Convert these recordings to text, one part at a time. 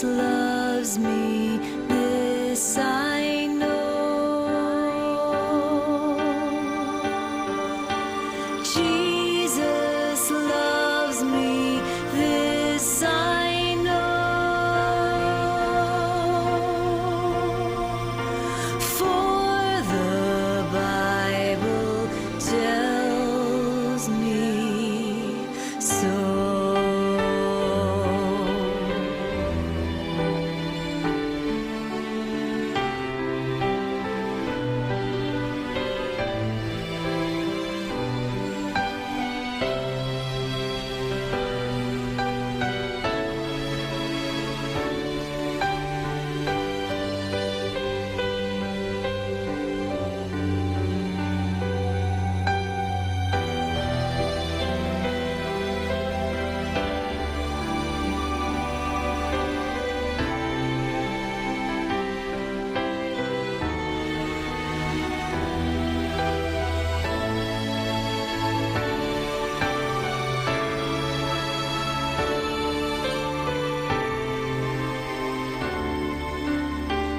loves me, this I know. Jesus loves me, this I know. For the Bible tells me so.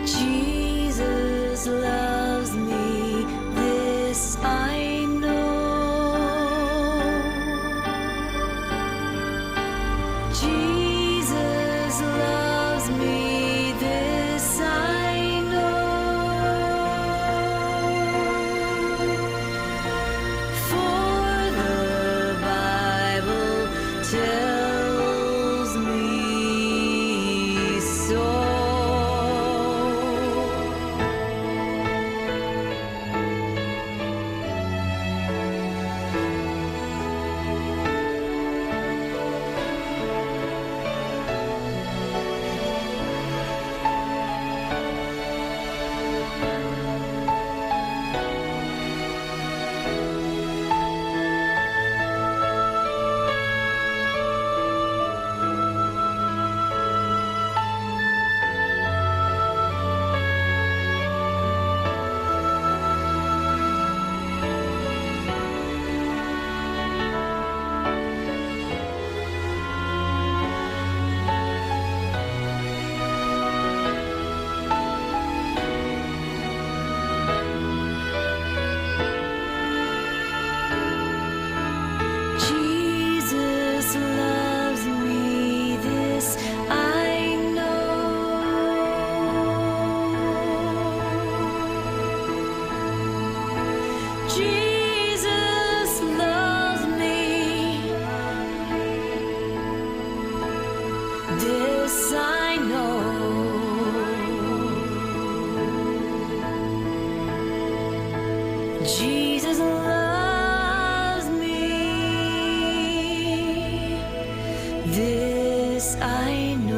Jesus loves me, this I know. Jesus loves me, this I know. For the Bible tells me so. Jesus loves me, this I know. Jesus loves me, this I know. Jesus loves me, this I know.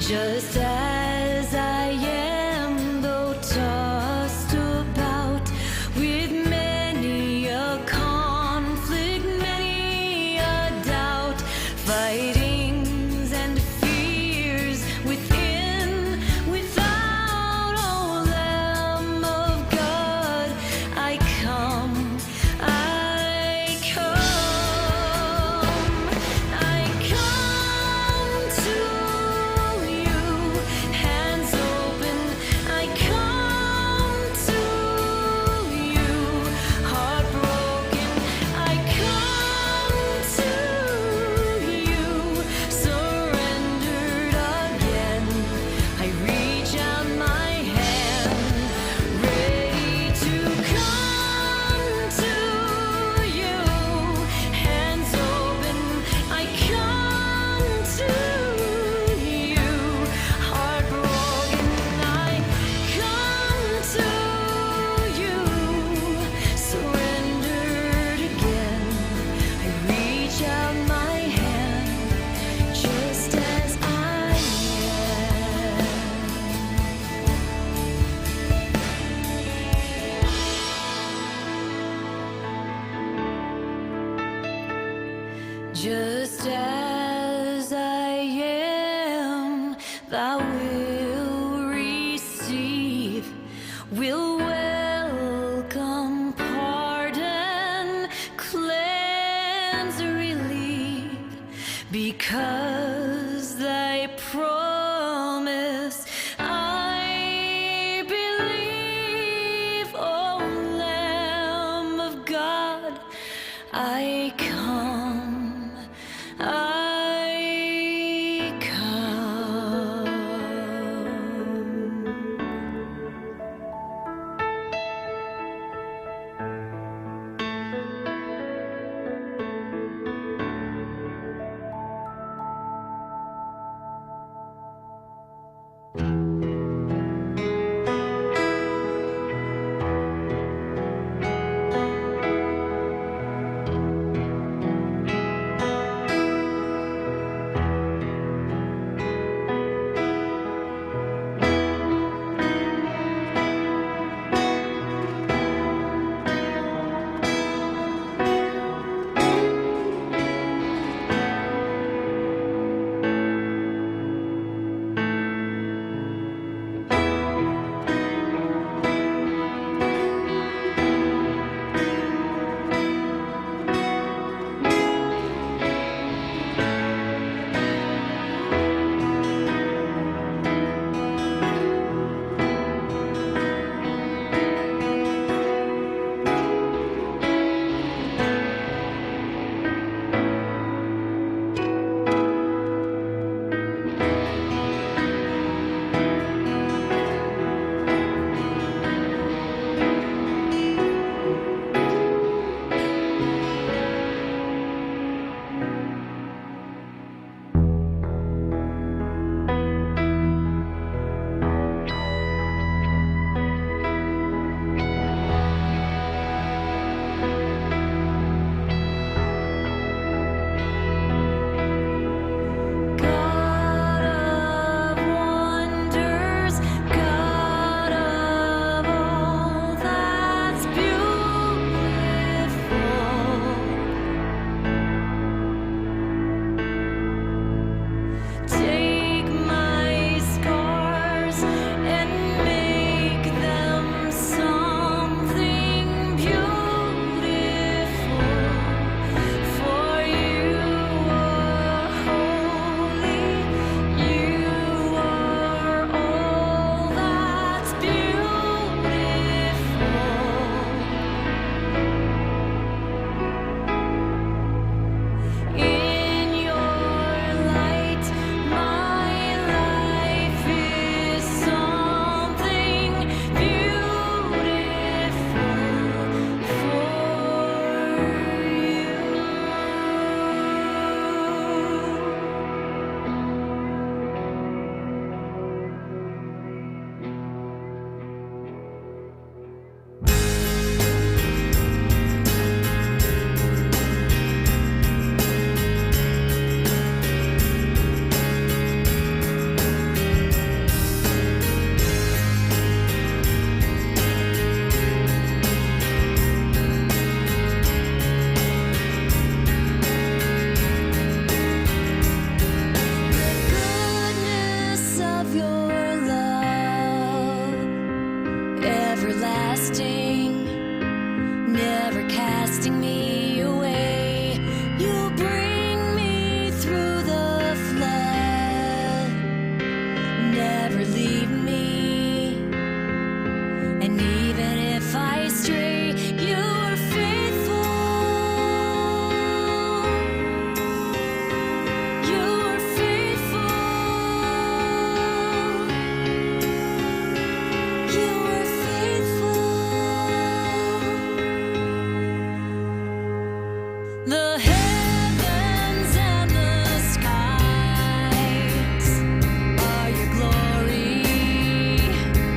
just as I am, though tossed about with many a conflict, many a doubt, fightings and fears within, without, O Lamb of God, I come, I come, I come to you, hands open, I come to you, heartbroken, I come to you, surrendered again, I reach out my hand, ready to come to you, hands open, I come to you, heartbroken, I come to you, surrendered again, I reach out my hand, just as I am. Just as I am, thou will receive, will welcome, pardon, cleanse, relieve, because thy promise I believe, O Lamb of God, I come, I come. everlasting, never casting me away. You bring me through the flood, never leave me. And even if I stray, you are faithful. You are faithful. You are faithful. The heavens and the skies are your glory.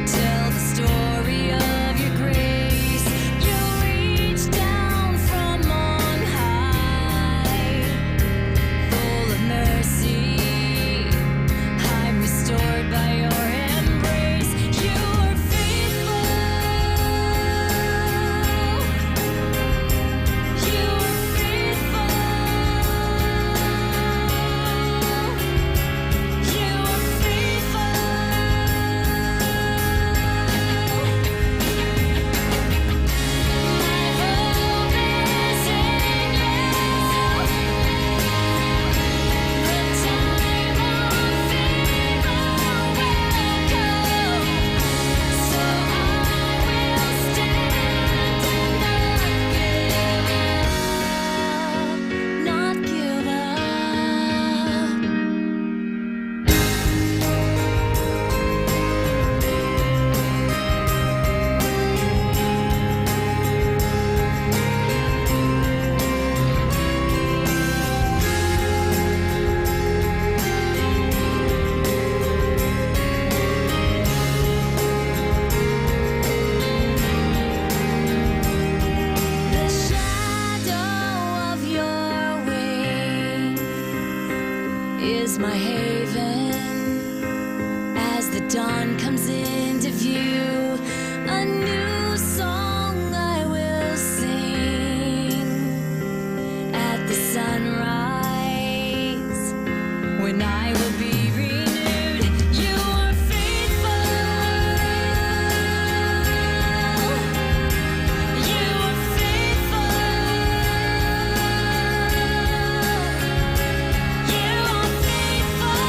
Tell the story of your grace. You reach down from on high, full of mercy. I'm restored by your embrace. You are faithful. You are faithful. You are faithful. My hope is in you. The time of favor will come, so I will stand and not give up. The shadow of your wing is my haven. As the dawn comes into view, a new song I will sing at the sunrise, when I will be renewed. You are faithful. You are faithful. You are faithful.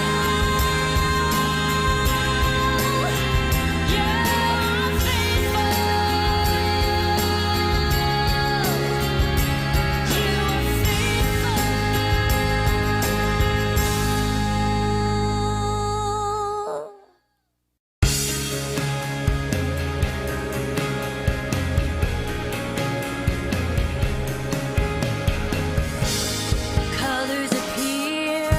You are faithful. You are faithful. Colors appear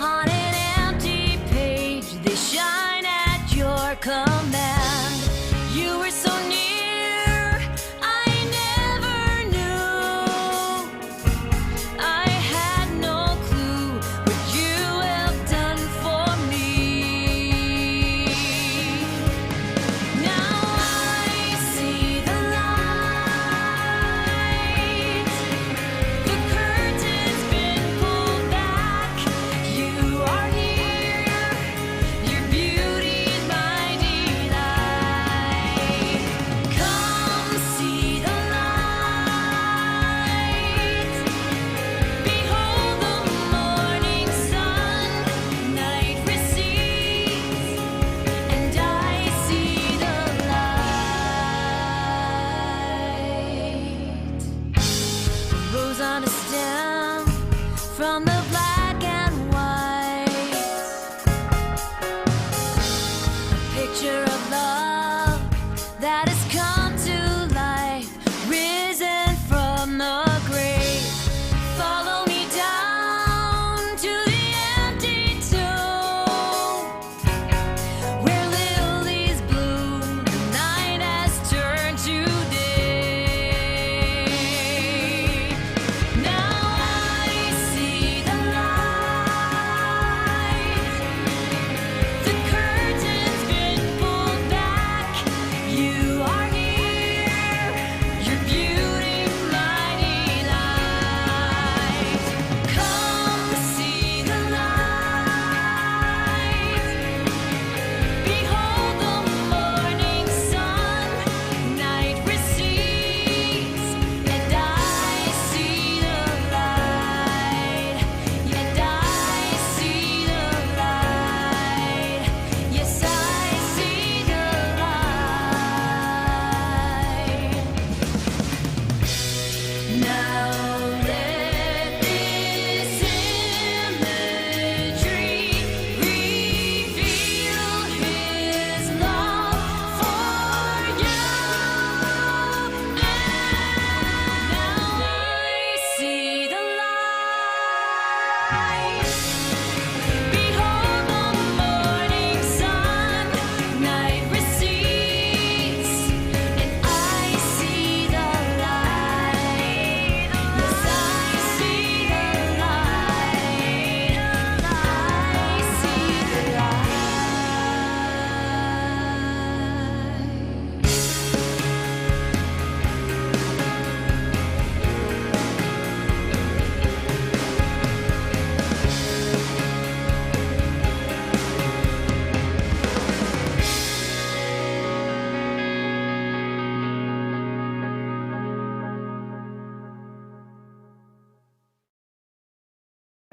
on an empty page. They shine at your command. You were so near, I never knew. I had no clue what you have done for me. Now I see the light. The curtain's been pulled back. You are here. Your beauty's my delight. Come see the light. Behold the morning sun. Night recedes, and I see the light. Rose on a stem from the black and white. A picture of love that is